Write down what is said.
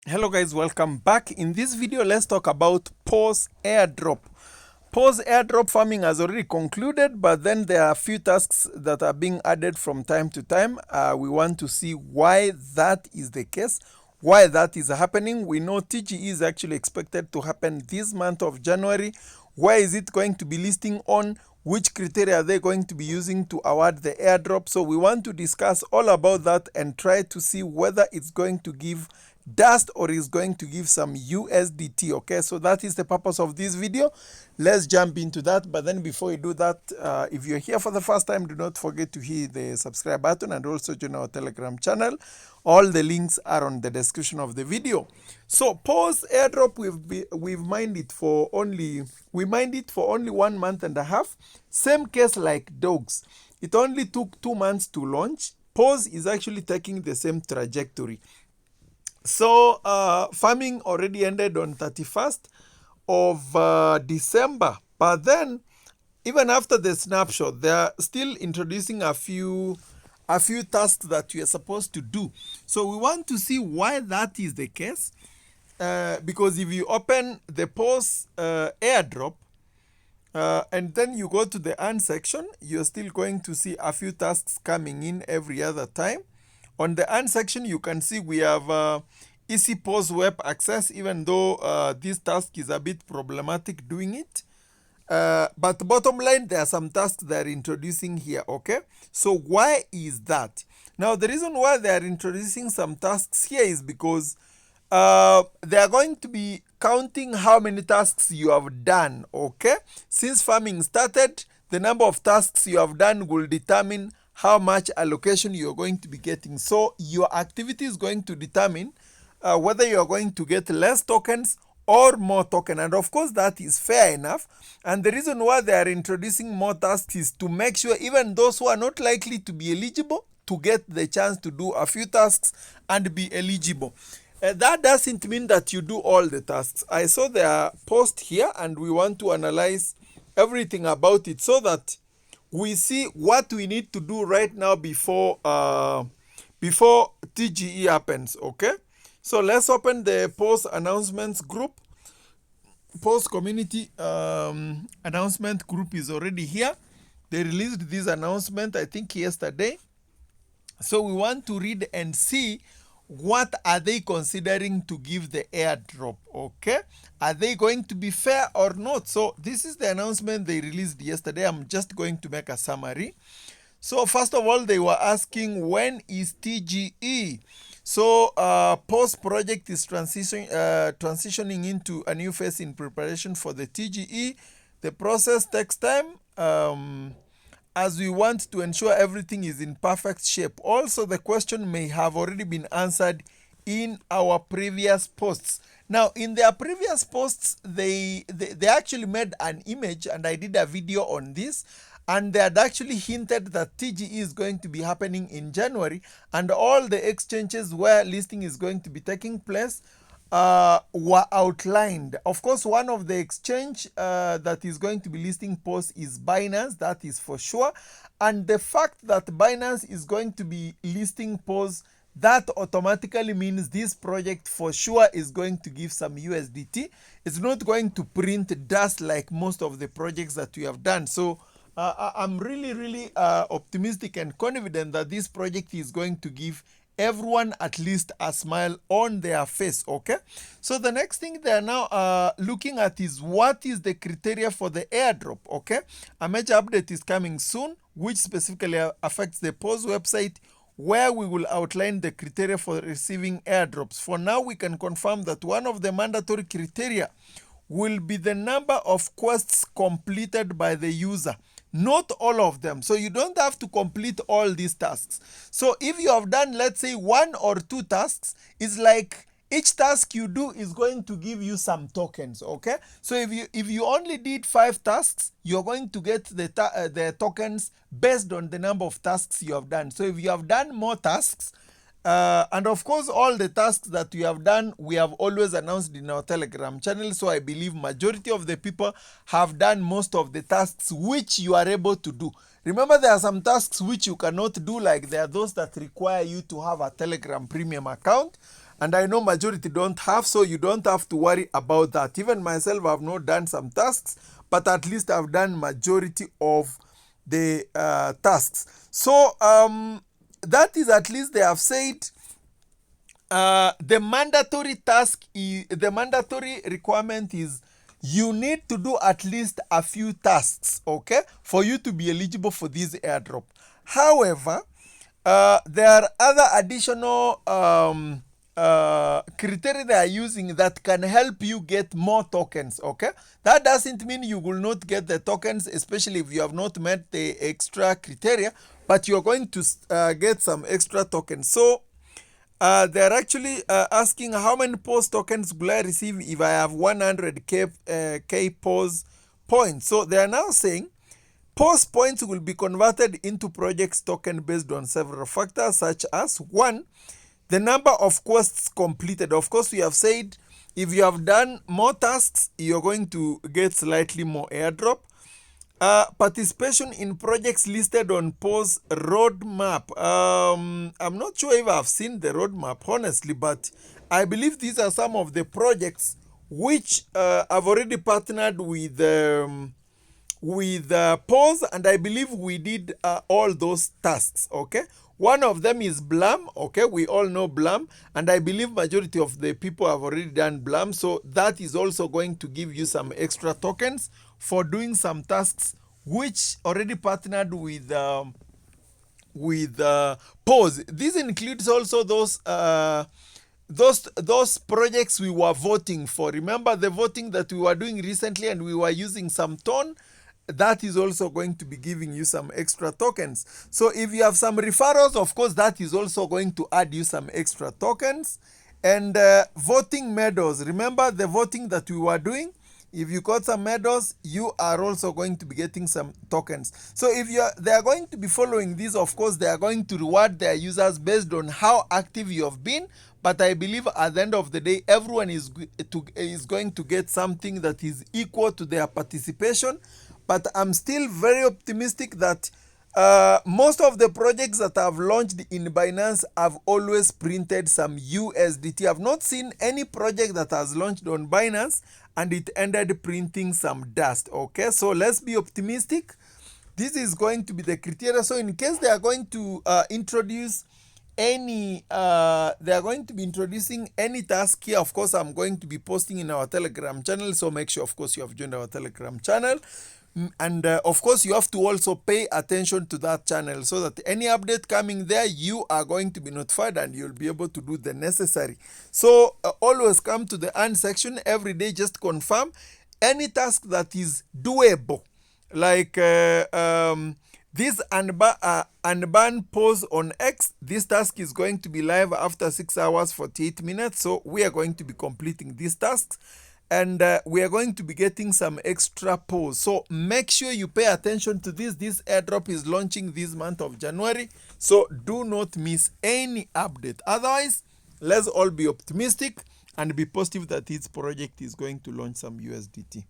Hello guys, welcome back. In this video, let's talk about Paws Airdrop. Paws Airdrop farming has already concluded, but then there are a few tasks that are being added from time to time. We want to see why that is the case, why that is happening. We know TGE is actually expected to happen this month of January. Where is it going to be listing on? Which criteria are they going to be using to award the airdrop? So we want to discuss all about that and try to see whether it's going to give dust or is going to give some USDT. Okay, so that is the purpose of this video. Let's jump into that. But then before we do that, if you're here for the first time, do not forget to hit the subscribe button and also join our Telegram channel. All the links are on the description of the video. So Paws Airdrop, we've mined it for only 1 month and a half. Same case like dogs. It only took 2 months to launch. Paws is actually taking the same trajectory. So farming already ended on 31st of December. But then, even after the snapshot, they are still introducing a few tasks that you are supposed to do. So we want to see why that is the case. Because if you open the Paws airdrop, and then you go to the earn section, you're still going to see a few tasks coming in every other time. On the earn section, you can see we have easy Paws web access, even though this task is a bit problematic doing it. But bottom line, there are some tasks they are introducing here, okay? So why is that? Now, the reason why they are introducing some tasks here is because they are going to be counting how many tasks you have done, okay? Since farming started, the number of tasks you have done will determine how much allocation you're going to be getting. So your activity is going to determine whether you're going to get less tokens or more token. And of course, that is fair enough. And the reason why they are introducing more tasks is to make sure even those who are not likely to be eligible to get the chance to do a few tasks and be eligible. That doesn't mean that you do all the tasks. I saw their post here and we want to analyze everything about it so that we see what we need to do right now before TGE happens, okay? So let's open the Paws announcements group. Paws community announcement group is already here. They released this announcement, I think, yesterday. So we want to read and see what are they considering to give the airdrop, okay? Are they going to be fair or not? So this is the announcement they released yesterday. I'm just going to make a summary. So first of all, they were asking, when is TGE? So Paws project is transitioning into a new phase in preparation for the TGE. The process takes time as we want to ensure everything is in perfect shape. Also, the question may have already been answered in our previous posts. Now, in their previous posts, they actually made an image, and I did a video on this, and they had actually hinted that TGE is going to be happening in January, and all the exchanges where listing is going to be taking place were outlined. Of course, one of the exchange that is going to be listing Paws is Binance, that is for sure. And the fact that Binance is going to be listing Paws, that automatically means this project for sure is going to give some USDT. It's not going to print dust like most of the projects that we have done. So I'm really optimistic and confident that this project is going to give everyone at least a smile on their face, okay? So the next thing they are now looking at is what is the criteria for the airdrop, okay? A major update is coming soon, which specifically affects the Paws website, where we will outline the criteria for receiving airdrops. For now, we can confirm that one of the mandatory criteria will be the number of quests completed by the user. Not all of them. So you don't have to complete all these tasks. So if you have done, let's say, 1 or 2 tasks, it's like each task you do is going to give you some tokens, okay? So if you only did 5 tasks, you're going to get the tokens based on the number of tasks you have done. So if you have done more tasks, and of course, all the tasks that we have done, we have always announced in our Telegram channel. So I believe majority of the people have done most of the tasks which you are able to do. Remember, there are some tasks which you cannot do, like there are those that require you to have a Telegram premium account. and I know majority don't have, so you don't have to worry about that. Even myself, I've not done some tasks, but at least I've done majority of the tasks. So that is, at least they have said the mandatory the mandatory requirement is you need to do at least a few tasks, okay, for you to be eligible for this airdrop. However, there are other additional criteria they are using that can help you get more tokens, okay. That doesn't mean you will not get the tokens, especially if you have not met the extra criteria, but you're going to get some extra tokens. So they're actually asking how many POS tokens will I receive if I have 100k K POS points. So they are now saying POS points will be converted into projects token based on several factors, such as 1, the number of quests completed. Of course, we have said if you have done more tasks, you're going to get slightly more airdrop. Participation in projects listed on POS roadmap. I'm not sure if I've seen the roadmap, honestly, but I believe these are some of the projects which I've already partnered with POS, and I believe we did all those tasks, okay. One of them is Blam, okay, we all know Blam, and I believe majority of the people have already done Blam, so that is also going to give you some extra tokens for doing some tasks which already partnered with POS. This includes also those projects we were voting for. Remember the voting that we were doing recently, and we were using some tone? That is also going to be giving you some extra tokens. So if you have some referrals, of course, that is also going to add you some extra tokens. And voting medals. Remember the voting that we were doing? If you got some medals, you are also going to be getting some tokens. So if they are going to be following this, of course, they are going to reward their users based on how active you have been. But I believe at the end of the day, everyone is going to get something that is equal to their participation. But I'm still very optimistic that most of the projects that I've launched in Binance have always printed some USDT. I've not seen any project that has launched on Binance and it ended printing some dust, okay. So let's be optimistic. This is going to be the criteria. So in case they are going to introduce any they are going to be introducing any task here, of course I'm going to be posting in our Telegram channel, so make sure of course you have joined our Telegram channel. And of course you have to also pay attention to that channel so that any update coming there, you are going to be notified and you'll be able to do the necessary. So always come to the earn section every day, just confirm any task that is doable, like this unban pause on X. This task is going to be live after 6 hours 48 minutes, so we are going to be completing these tasks, and we are going to be getting some extra pause. So make sure you pay attention to this. This airdrop is launching this month of January, so do not miss any update. Otherwise, let's all be optimistic and be positive that this project is going to launch some USDT.